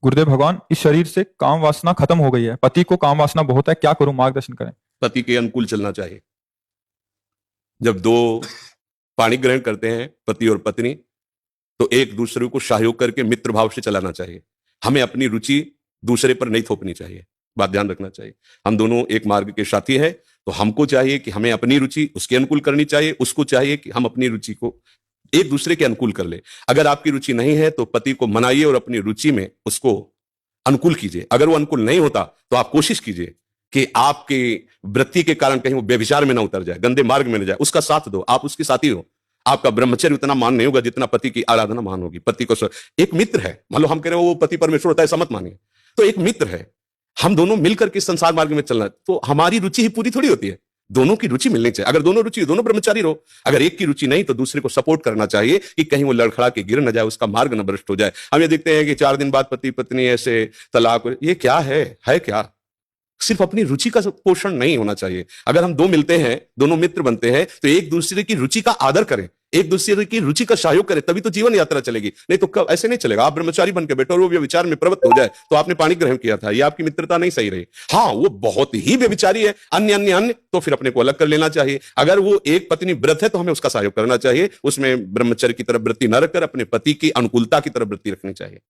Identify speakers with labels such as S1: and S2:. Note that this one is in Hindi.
S1: गुरुदेव भगवान, इस शरीर से काम वासना खत्म हो गई है, पति को काम वासना बहुत है, क्या करूं, मार्गदर्शन करें।
S2: पति के अनुकूल चलना चाहिए। जब दो पाणी ग्रहण करते हैं पति और पत्नी, तो एक दूसरे को सहयोग करके मित्र भाव से चलाना चाहिए। हमें अपनी रुचि दूसरे पर नहीं थोपनी चाहिए, बात ध्यान रखना चाहिए। हम दोनों एक मार्ग के साथी हैं, तो हमको चाहिए कि हमें अपनी रुचि उसके अनुकूल करनी चाहिए, उसको चाहिए कि हम अपनी रुचि को एक दूसरे के अनुकूल कर ले। अगर आपकी रुचि नहीं है तो पति को मनाइए और अपनी रुचि में उसको अनुकूल कीजिए। अगर वो अनुकूल नहीं होता तो आप कोशिश कीजिए कि आपकी वृत्ति के कारण कहीं वो व्यभिचार में ना उतर जाए, गंदे मार्ग में न जाए, उसका साथ दो, आप उसके साथी हो। आपका ब्रह्मचर्य उतना मान नहीं होगा जितना पति की आराधना मान होगी। पति को एक मित्र है, मान लो हम कह रहे हो वो पति परमेश्वर होता है, ऐसा मत मानिए। तो एक मित्र है, हम दोनों मिलकर के संसार मार्ग में चलना है, तो हमारी रुचि ही पूरी थोड़ी होती है, दोनों की रुचि मिलनी चाहिए। अगर दोनों रुचि, दोनों ब्रह्मचारी रहो। अगर एक की रुचि नहीं तो दूसरे को सपोर्ट करना चाहिए कि कहीं वो लड़खड़ा के गिर न जाए, उसका मार्ग न भ्रष्ट हो जाए। हम ये देखते हैं कि 4 दिन बाद पति पत्नी ऐसे तलाक, ये क्या है क्या? सिर्फ अपनी रुचि का पोषण नहीं होना चाहिए। अगर हम दो मिलते हैं, दोनों मित्र बनते हैं, तो एक दूसरे की रुचि का आदर करें, एक दूसरे की रुचि का सहयोग करें, तभी तो जीवन यात्रा चलेगी। नहीं तो कब ऐसे नहीं चलेगा। आप ब्रह्मचारी बन के बैठो और वो व्यभिचार में प्रवृत्त हो जाए तो आपने पाणी ग्रहण किया था, ये आपकी मित्रता नहीं सही रही। हाँ, वो बहुत ही व्यभिचारी है, अन्य अन्य अन्य, तो फिर अपने को अलग कर लेना चाहिए। अगर वो एक पत्नी व्रत है तो हमें उसका सहयोग करना चाहिए, उसमें ब्रह्मचर्य की तरफ वृत्ति न रखकर अपने पति की अनुकूलता की तरफ वृत्ति रखनी चाहिए।